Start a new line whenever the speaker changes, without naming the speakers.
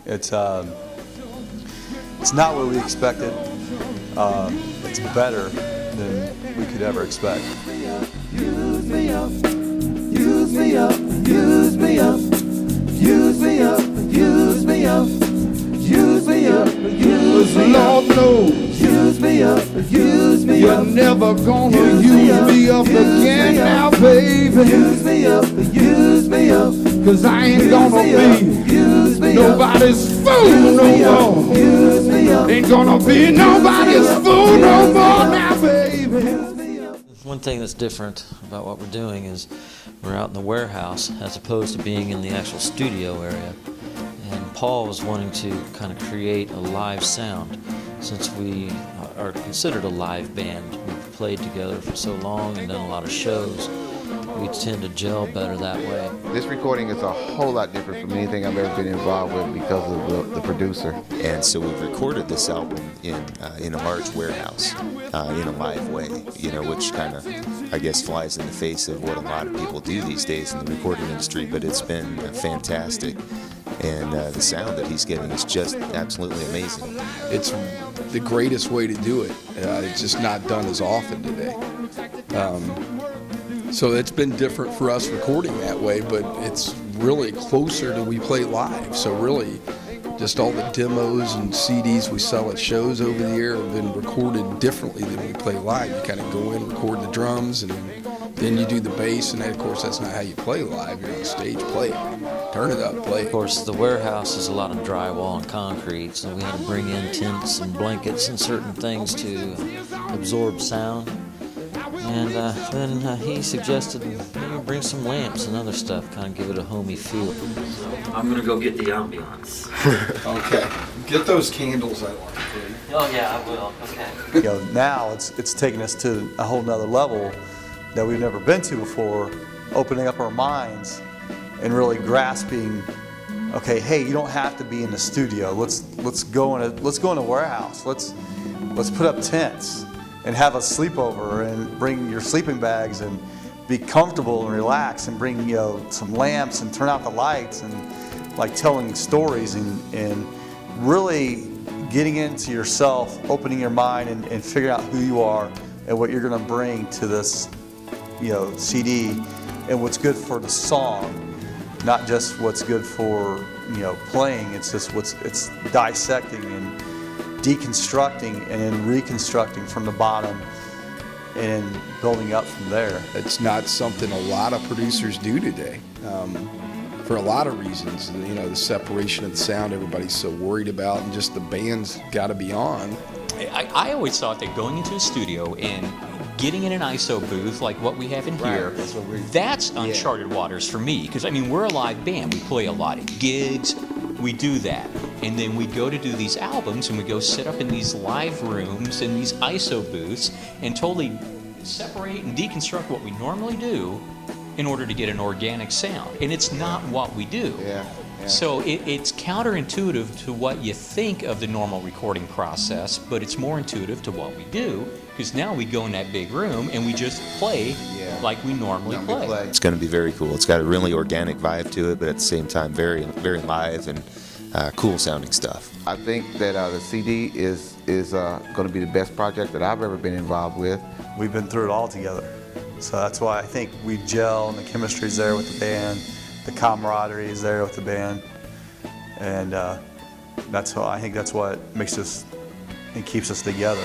It's not what we expected. It's better than we could ever expect.
Use me up, use me up, use me up, use me up, use me up, use me up, use me up.
Lord knows,
use me up, use me up.
you're never gonna use me up again now, baby.
Use me up, use me up.
'Cause I ain't gonna be nobody's fool no more.
Use me up.
Ain't gonna be nobody's fool no more now, baby.
One thing that's different about what we're doing is we're out in the warehouse as opposed to being in the actual studio area. And Paul was wanting to kind of create a live sound since we are considered a live band. We've played together for so long and done a lot of shows. We tend to gel better that way.
This recording is a whole lot different from anything I've ever been involved with because of the producer.
And so we've recorded this album in a large warehouse, in a live way, which kind of, I guess, flies in the face of what a lot of people do these days in the recording industry, but it's been fantastic. And the sound that he's getting is just absolutely amazing.
It's the greatest way to do it. It's just not done as often today. So it's been different for us recording that way, but it's really closer to we play live. So really, just all the demos and CDs we sell at shows over the year have been recorded differently than we play live. You kind of go in, record the drums, and then you do the bass, and then, of course, that's not how you play live. You're on stage, play it. Turn it up, play it.
Of course, the warehouse is a lot of drywall and concrete, so we had to bring in tents and blankets and certain things to absorb sound. And then he suggested maybe bring some lamps and other stuff, kind of give it a homey feel. So I'm going to go get the ambiance.
Okay. Get those candles I like, please.
Oh, yeah, I will. Okay.
Now it's taken us to a whole nother level that we've never been to before, opening up our minds and really grasping, okay, hey, you don't have to be in the studio. Let's go in a warehouse. Let's put up tents and have a sleepover and bring your sleeping bags and be comfortable and relax and bring some lamps and turn out the lights and like telling stories and really getting into yourself, opening your mind and figuring out who you are and what you're going to bring to this CD and what's good for the song, not just what's good for playing. It's just it's dissecting and deconstructing and then reconstructing from the bottom and building up from there.
It's not something a lot of producers do today, for a lot of reasons. The separation of the sound everybody's so worried about, and just the band's got to be on.
I always thought that going into a studio and getting in an ISO booth like what we have in here, that's uncharted waters for me. Because, we're a live band. We play a lot of gigs. We do that. And then we go to do these albums, and we go sit up in these live rooms and these ISO booths and totally separate and deconstruct what we normally do in order to get an organic sound. And it's not what we do.
Yeah.
So it's counterintuitive to what you think of the normal recording process, but it's more intuitive to what we do, because now we go in that big room and we just play like we normally play.
It's going to be very cool. It's got a really organic vibe to it, but at the same time very, very live and cool sounding stuff.
I think that the CD is going to be the best project that I've ever been involved with.
We've been through it all together. So that's why I think we gel and the chemistry's there with the band, the camaraderie is there with the band, and I think that's what makes us and keeps us together.